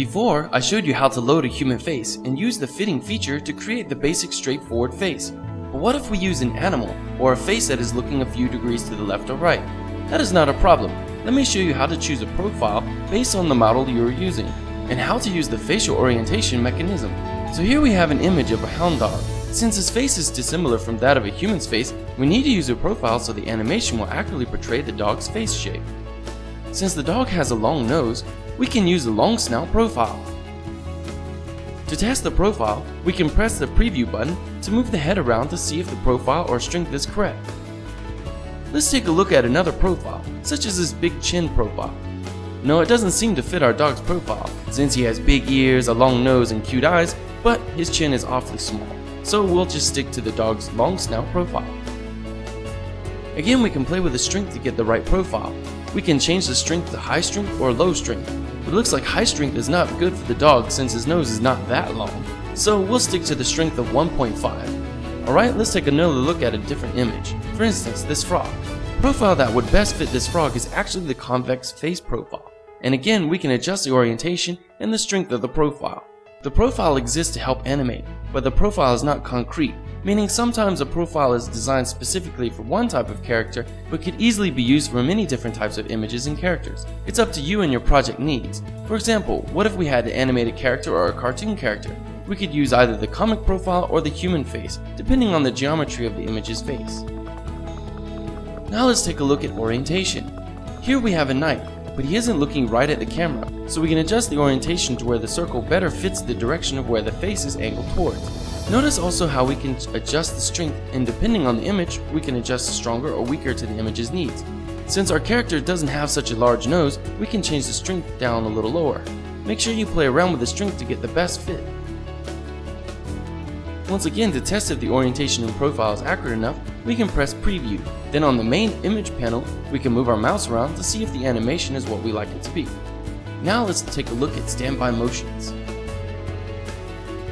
Before, I showed you how to load a human face and use the fitting feature to create the basic straightforward face. But what if we use an animal or a face that is looking a few degrees to the left or right? That is not a problem. Let me show you how to choose a profile based on the model you are using and how to use the facial orientation mechanism. So here we have an image of a hound dog. Since his face is dissimilar from that of a human's face, we need to use a profile so the animation will accurately portray the dog's face shape. Since the dog has a long nose, we can use the long snout profile. To test the profile, we can press the preview button to move the head around to see if the profile or strength is correct. Let's take a look at another profile, such as this big chin profile. No, it doesn't seem to fit our dog's profile, since he has big ears, a long nose, and cute eyes, but his chin is awfully small. So we'll just stick to the dog's long snout profile. Again, we can play with the strength to get the right profile. We can change the strength to high strength or low strength. But it looks like high strength is not good for the dog since his nose is not that long. So we'll stick to the strength of 1.5. Alright, let's take another look at a different image. For instance, this frog. The profile that would best fit this frog is actually the convex face profile. And again, we can adjust the orientation and the strength of the profile. The profile exists to help animate, but the profile is not concrete, meaning sometimes a profile is designed specifically for one type of character but could easily be used for many different types of images and characters. It's up to you and your project needs. For example, what if we had an animated character or a cartoon character? We could use either the comic profile or the human face, depending on the geometry of the image's face. Now let's take a look at orientation. Here we have a knight, but he isn't looking right at the camera, so we can adjust the orientation to where the circle better fits the direction of where the face is angled towards. Notice also how we can adjust the strength, and depending on the image, we can adjust stronger or weaker to the image's needs. Since our character doesn't have such a large nose, we can change the strength down a little lower. Make sure you play around with the strength to get the best fit. Once again, to test if the orientation and profile is accurate enough, we can press preview. Then on the main image panel, we can move our mouse around to see if the animation is what we like it to be. Now let's take a look at standby motions.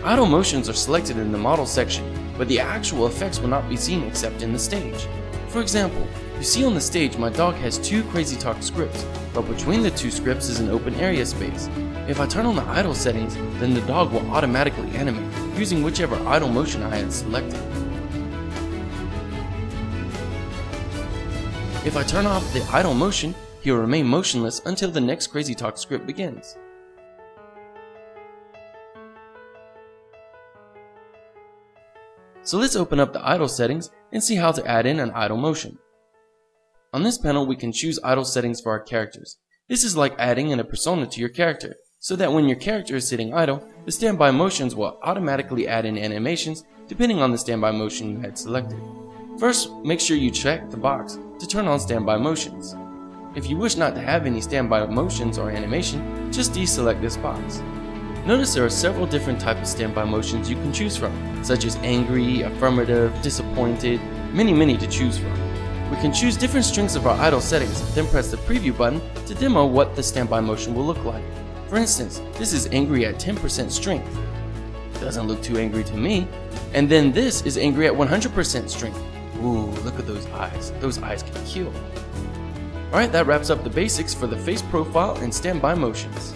Idle motions are selected in the model section, but the actual effects will not be seen except in the stage. For example, you see on the stage my dog has two CrazyTalk scripts, but between the two scripts is an open area space. If I turn on the idle settings, then the dog will automatically animate, using whichever idle motion I had selected. If I turn off the idle motion, he will remain motionless until the next CrazyTalk script begins. So let's open up the idle settings and see how to add in an idle motion. On this panel, we can choose idle settings for our characters. This is like adding in a persona to your character, so that when your character is sitting idle, the standby motions will automatically add in animations depending on the standby motion you had selected. First, make sure you check the box to turn on standby motions. If you wish not to have any standby motions or animation, just deselect this box. Notice there are several different types of standby motions you can choose from, such as angry, affirmative, disappointed, many to choose from. We can choose different strengths of our idle settings, then press the preview button to demo what the standby motion will look like. For instance, this is angry at 10% strength. Doesn't look too angry to me. And then this is angry at 100% strength. Ooh, look at those eyes. Those eyes can kill. Alright, that wraps up the basics for the face profile and standby motions.